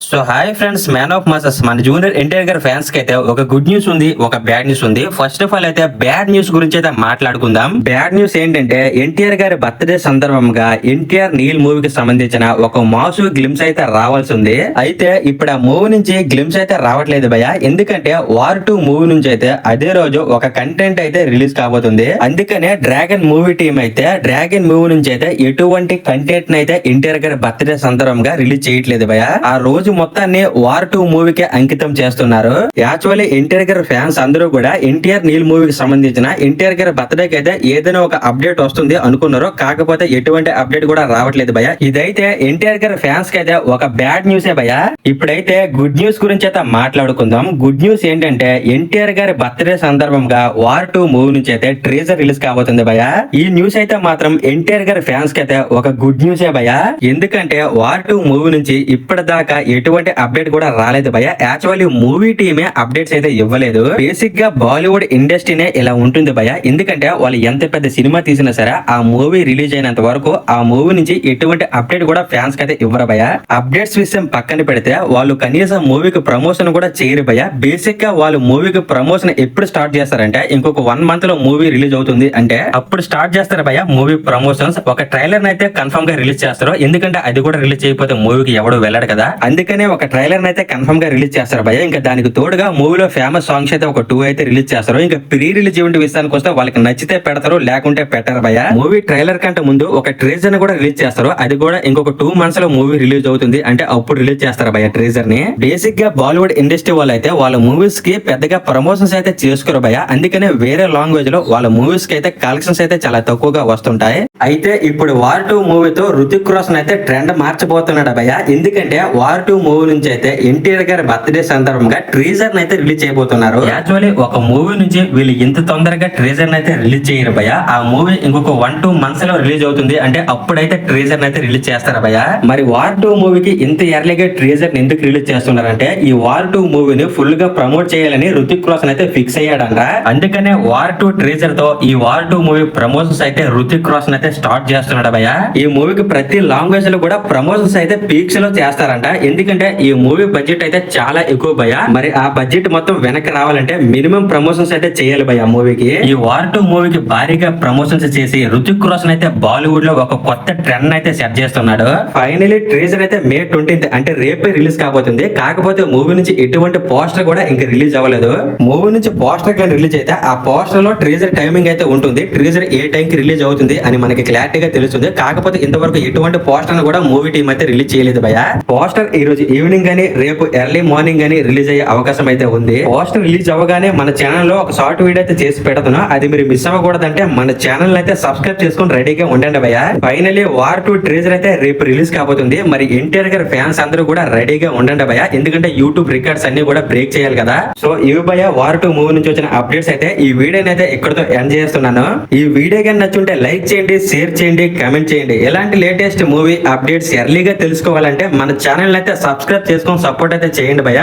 So hi friends, man of masses మన junior NTR గారి fans కి అయితే ఒక గుడ్ న్యూస్ ఉంది, ఒక బ్యాడ్ న్యూస్ ఉంది. ఫస్ట్ ఆఫ్ ఆల్ అయితే బ్యాడ్ న్యూస్ గురించి అయితే మాట్లాడుకుందాం. బ్యాడ్ న్యూస్ ఏంటంటే ఎన్టీఆర్ గారి బర్త్డే సందర్భంగా ఎన్టీఆర్ నీల్ మూవీకి సంబంధించిన ఒక మాసు గ్లిమ్స్ అయితే రావాల్సి ఉంది. అయితే ఇప్పుడు ఆ మూవీ నుంచి గ్లిమ్స్ అయితే రావట్లేదు భయ. ఎందుకంటే వార్ 2 మూవీ నుంచి అయితే అదే రోజు ఒక కంటెంట్ అయితే రిలీజ్ కాబోతుంది. అందుకనే డ్రాగన్ మూవీ టీం అయితే డ్రాగన్ మూవీ నుంచి అయితే ఎటువంటి కంటెంట్ అయితే ఎన్టీఆర్ గారి బర్త్డే సందర్భంగా రిలీజ్ చేయట్లేదు భయ. ఆ రోజు మొత్తాన్ని వార్ 2 మూవీకి అంకితం చేస్తున్నారు. యాక్చువల్లీ ఎన్టీఆర్ గారి ఫ్యాన్స్ అందరూ కూడా ఎన్టీఆర్ నీల్ మూవీకి సంబంధించిన ఎన్టీఆర్ గారి బర్త్డేకి అయితే ఏదైనా ఒక అప్డేట్ వస్తుంది అనుకున్నారు. కాకపోతే ఎటువంటి అప్డేట్ కూడా రావట్లేదు భయ. ఇదైతే ఎన్టీఆర్ గారి ఫ్యాన్స్ కి అయితే ఒక బ్యాడ్ న్యూసే భయ. ఇప్పుడైతే గుడ్ న్యూస్ గురించి అయితే మాట్లాడుకుందాం. గుడ్ న్యూస్ ఏంటంటే ఎన్టీఆర్ గారి బర్త్డే సందర్భంగా వార్ 2 మూవీ నుంచి అయితే ట్రేజర్ రిలీజ్ కాబోతుంది భయ. ఈ న్యూస్ అయితే మాత్రం ఎన్టీఆర్ గారి ఫ్యాన్స్ కి అయితే ఒక గుడ్ న్యూసే భయ. ఎందుకంటే వార్ 2 మూవీ నుంచి ఇప్పటిదాకా ఎటువంటి అప్డేట్ కూడా రాలేదు భయ. యాక్చువల్లీ మూవీ టీమే అప్డేట్స్ అయితే ఇవ్వలేదు. బేసిక్ గా బాలీవుడ్ ఇండస్ట్రీనే ఇలా ఉంటుంది భయ. ఎందుకంటే వాళ్ళు ఎంత పెద్ద సినిమా తీసినా సరే ఆ మూవీ రిలీజ్ అయినంత వరకు ఆ మూవీ నుంచి ఎటువంటి అప్డేట్ కూడా ఫ్యాన్స్ కి అయితే ఇవ్వరు భయ. అప్డేట్స్ విషయం పక్కన పెడితే వాళ్ళు కనీసం మూవీకి ప్రమోషన్ కూడా చేయరు భయ. బేసిక్ గా వాళ్ళు మూవీకి ప్రమోషన్ ఎప్పుడు స్టార్ట్ చేస్తారంటే ఇంకొక 1 మంత్ లో మూవీ రిలీజ్ అవుతుంది అంటే అప్పుడు స్టార్ట్ చేస్తారు భయ మూవీ ప్రమోషన్స్. ఒక ట్రైలర్ అయితే కన్ఫర్మ్ గా రిలీజ్ చేస్తారు. ఎందుకంటే అది కూడా రిలీజ్ చేయకపోతే మూవీకి ఎవడు వెళ్ళడు కదా. అందుకనే ఒక ట్రైలర్ అయితే కన్ఫర్మ్ గా రిలీజ్ చేస్తారు భయ. ఇంకా దానికి తోడుగా మూవీలో ఫేమస్ సాంగ్స్ అయితే ఒక 2 అయితే రిలీజ్ చేస్తారు. ఇంకా ప్రీ రిలీజ్ ఈవెంట్ విషయానికి వస్తే వాళ్ళకి నచ్చితే పెడతారు, లేకుంటే పెట్టరు భయ. మూవీ ట్రైలర్ కంటే ముందు ఒక ట్రేజర్ ని కూడా రిలీజ్ చేస్తారు. అది కూడా ఇంకొక 2 మంత్స్ లో మూవీ రిలీజ్ అవుతుంది అంటే అప్పుడు రిలీజ్ చేస్తారు భయ ట్రేజర్ ని. బేసిక్ గా బాలీవుడ్ ఇండస్ట్రీ వాళ్ళు అయితే వాళ్ళ మూవీస్ కి పెద్దగా ప్రమోషన్స్ అయితే చేసుకోరు భయ. అందుకనే వేరే లాంగ్వేజ్ లో వాళ్ళ మూవీస్ కి అయితే కలెక్షన్స్ అయితే చాలా తక్కువగా వస్తుంటాయి. అయితే ఇప్పుడు వార్ 2 మూవీతో రుతిక్ రోషన్ అయితే ట్రెండ్ మార్చబోతున్నాడు భయ. ఎందుకంటే వార్ 2 మూవీ నుంచి అయితే ఎన్టీఆర్ గారి బర్త్డే సందర్భంగా ట్రీజర్ అయితే రిలీజ్ చేయబోతున్నారు. యాక్చువల్లీ ఒక మూవీ నుంచి వీళ్ళు ఇంత తొందరగా ట్రీజర్ అయితే రిలీజ్ చేయరు భయ. ఆ మూవీ ఇంకొక 1-2 మంత్స్ లో రిలీజ్ అవుతుంది అంటే అప్పుడైతే ట్రీజర్ అయితే రిలీజ్ చేస్తారు భయ. మరి వార్ 2 మూవీకి ఇంత ఎర్లీగా ట్రీజర్ ఎందుకు రిలీజ్ చేస్తున్నారంటే ఈ వార్ 2 మూవీని ఫుల్ గా ప్రమోట్ చేయాలని రుతిక్ రోషన్ అయితే ఫిక్స్ అయ్యాడంట. అందుకనే వార్ 2 ట్రీజర్ తో ఈ వార్ 2 మూవీ ప్రమోషన్స్ అయితే రుతిక్ రోషన్ అయితే స్టార్ట్ చేస్తున్నాడు భయ. ఈ మూవీకి ప్రతి లాంగ్వేజ్ లో కూడా ప్రమోషన్స్ అయితే పీక్స్ లో చేస్తారంట. ఎందుకంటే ఈ మూవీ బడ్జెట్ అయితే చాలా ఎక్కువ భయ. మరి ఆ బడ్జెట్ మొత్తం వెనక్కి రావాలంటే మినిమం ప్రమోషన్స్ అయితే చేయాలి భయ మూవీకి. ఈ వార్ 2 మూవీకి భారీగా ప్రమోషన్స్ చేసి రుతిక్ రోషన్ అయితే బాలీవుడ్ లో ఒక కొత్త ట్రెండ్ అయితే సెట్ చేస్తున్నాడు. ఫైనలీ ట్రేజర్ అయితే May 20th అంటే రేపే రిలీజ్ కాబోతుంది. కాకపోతే మూవీ నుంచి ఎటువంటి పోస్టర్ కూడా ఇంకా రిలీజ్ అవ్వలేదు. మూవీ నుంచి పోస్టర్ కానీ రిలీజ్ అయితే ఆ పోస్టర్ లో ట్రేజర్ టైమింగ్ అయితే ఉంటుంది. ట్రేజర్ ఏ టైం కి రిలీజ్ అవుతుంది అని మనకి క్లారిటీగా తెలుస్తుంది. కాకపోతే ఇంతవరకు ఎటువంటి పోస్టర్ కూడా మూవీ టీం అయితే రిలీజ్ చేయలేదు భయ. పోస్టర్ ఈ రోజు ఈవినింగ్ గానీ రేపు ఎర్లీ మార్నింగ్ గానీ రిలీజ్ అయ్యే అవకాశం అయితే ఉంది. పోస్టర్ రిలీజ్ అవ్వగానే మన ఛానల్ లో ఒక షార్ట్ వీడియో అయితే చేసి పెడుతున్నా. అది మీరు మిస్ అవ్వకూడదంటే మన ఛానల్ అయితే సబ్స్క్రైబ్ చేసుకుని రెడీగా ఉండండి భయ. ఫైనలీ వార్ 2 ట్రేజర్ అయితే రేపు రిలీజ్ కాబోతుంది. మరి ఎన్టీఆర్ గారి ఫ్యాన్స్ అందరూ కూడా రెడీగా ఉండండి భయ. ఎందుకంటే యూట్యూబ్ రికార్డ్స్ అన్ని కూడా బ్రేక్ చేయాలి కదా. సో ఇవి భయ వార్ 2 మూవీ నుంచి వచ్చిన అప్డేట్స్ అయితే. ఈ వీడియోని అయితే ఇక్కడతో ఎండ్ చేస్తున్నాను. ఈ వీడియో కానీ నచ్చుంటే లైక్ చేయండి, షేర్ చేయండి, కామెంట్ చేయండి. ఎలాంటి లేటెస్ట్ మూవీ అప్డేట్స్ ఎర్లీగా తెలుసుకోవాలంటే మన ఛానల్ అయితే సబ్స్క్రైబ్ చేసుకొని సపోర్ట్ అయితే చేయండి భయ.